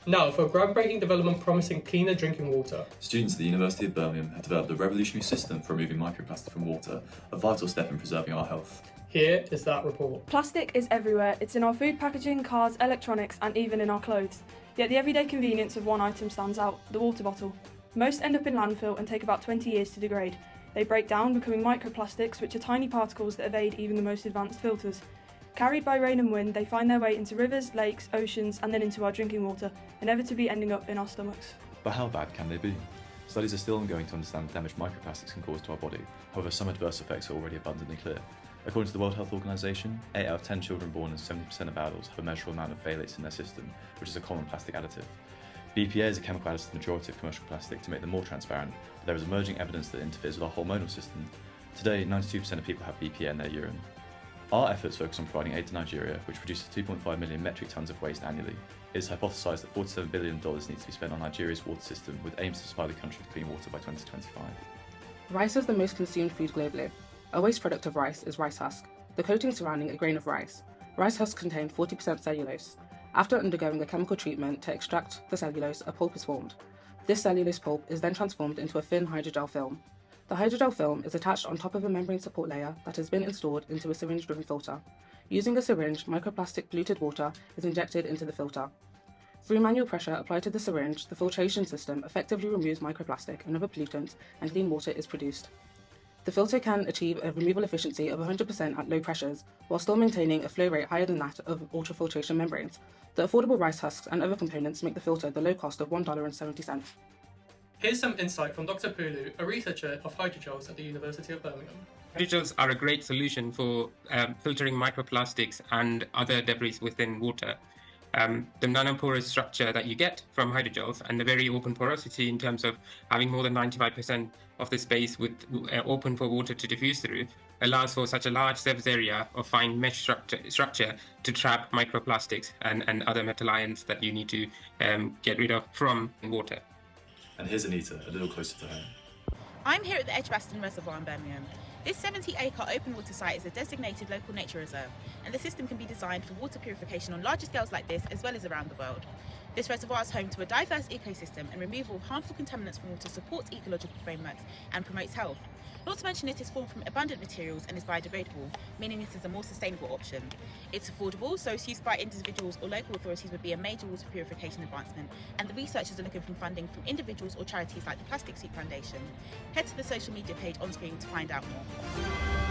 Now for a groundbreaking development promising cleaner drinking water. Students at the University of Birmingham have developed a revolutionary system for removing microplastic from water, a vital step in preserving our health. Here is that report. Plastic is everywhere. It's in our food packaging, cars, electronics, and even in our clothes. Yet the everyday convenience of one item stands out: the water bottle. Most end up in landfill and take about 20 years to degrade. They break down, becoming microplastics, which are tiny particles that evade even the most advanced filters. Carried by rain and wind, they find their way into rivers, lakes, oceans, and then into our drinking water, inevitably ending up in our stomachs. But how bad can they be? Studies are still ongoing to understand the damage microplastics can cause to our body. However, some adverse effects are already abundantly clear. According to the World Health Organization, 8 out of 10 children born and 70% of adults have a measurable amount of phthalates in their system, which is a common plastic additive. BPA is a chemical additive to the majority of commercial plastic to make them more transparent, but there is emerging evidence that it interferes with our hormonal system. Today, 92% of people have BPA in their urine. Our efforts focus on providing aid to Nigeria, which produces 2.5 million metric tonnes of waste annually. It is hypothesised that $47 billion needs to be spent on Nigeria's water system, with aims to supply the country with clean water by 2025. Rice is the most consumed food globally. A waste product of rice is rice husk, the coating surrounding a grain of rice. Rice husks contain 40% cellulose. After undergoing a chemical treatment to extract the cellulose, a pulp is formed. This cellulose pulp is then transformed into a thin hydrogel film. The hydrogel film is attached on top of a membrane support layer that has been installed into a syringe-driven filter. Using a syringe, microplastic polluted water is injected into the filter. Through manual pressure applied to the syringe, the filtration system effectively removes microplastic and other pollutants, and clean water is produced. The filter can achieve a removal efficiency of 100% at low pressures, while still maintaining a flow rate higher than that of ultrafiltration membranes. The affordable rice husks and other components make the filter the low cost of $1.70. Here's some insight from Dr. Pulu, a researcher of hydrogels at the University of Birmingham. Hydrogels are a great solution for filtering microplastics and other debris within water. The nanoporous structure that you get from hydrogels and the very open porosity in terms of having more than 95% of the space with open for water to diffuse through allows for such a large surface area of fine mesh structure to trap microplastics and other metal ions that you need to get rid of from water. And here's Anita, a little closer to home. I'm here at the Edgbaston Reservoir in Birmingham. This 70-acre open water site is a designated local nature reserve, and the system can be designed for water purification on larger scales like this, as well as around the world. This reservoir is home to a diverse ecosystem, and removal of harmful contaminants from water supports ecological frameworks and promotes health. Not to mention it is formed from abundant materials and is biodegradable, meaning it is a more sustainable option. It's affordable, so its use by individuals or local authorities would be a major water purification advancement, and the researchers are looking for funding from individuals or charities like the Plastic Soup Foundation. Head to the social media page on screen to find out more.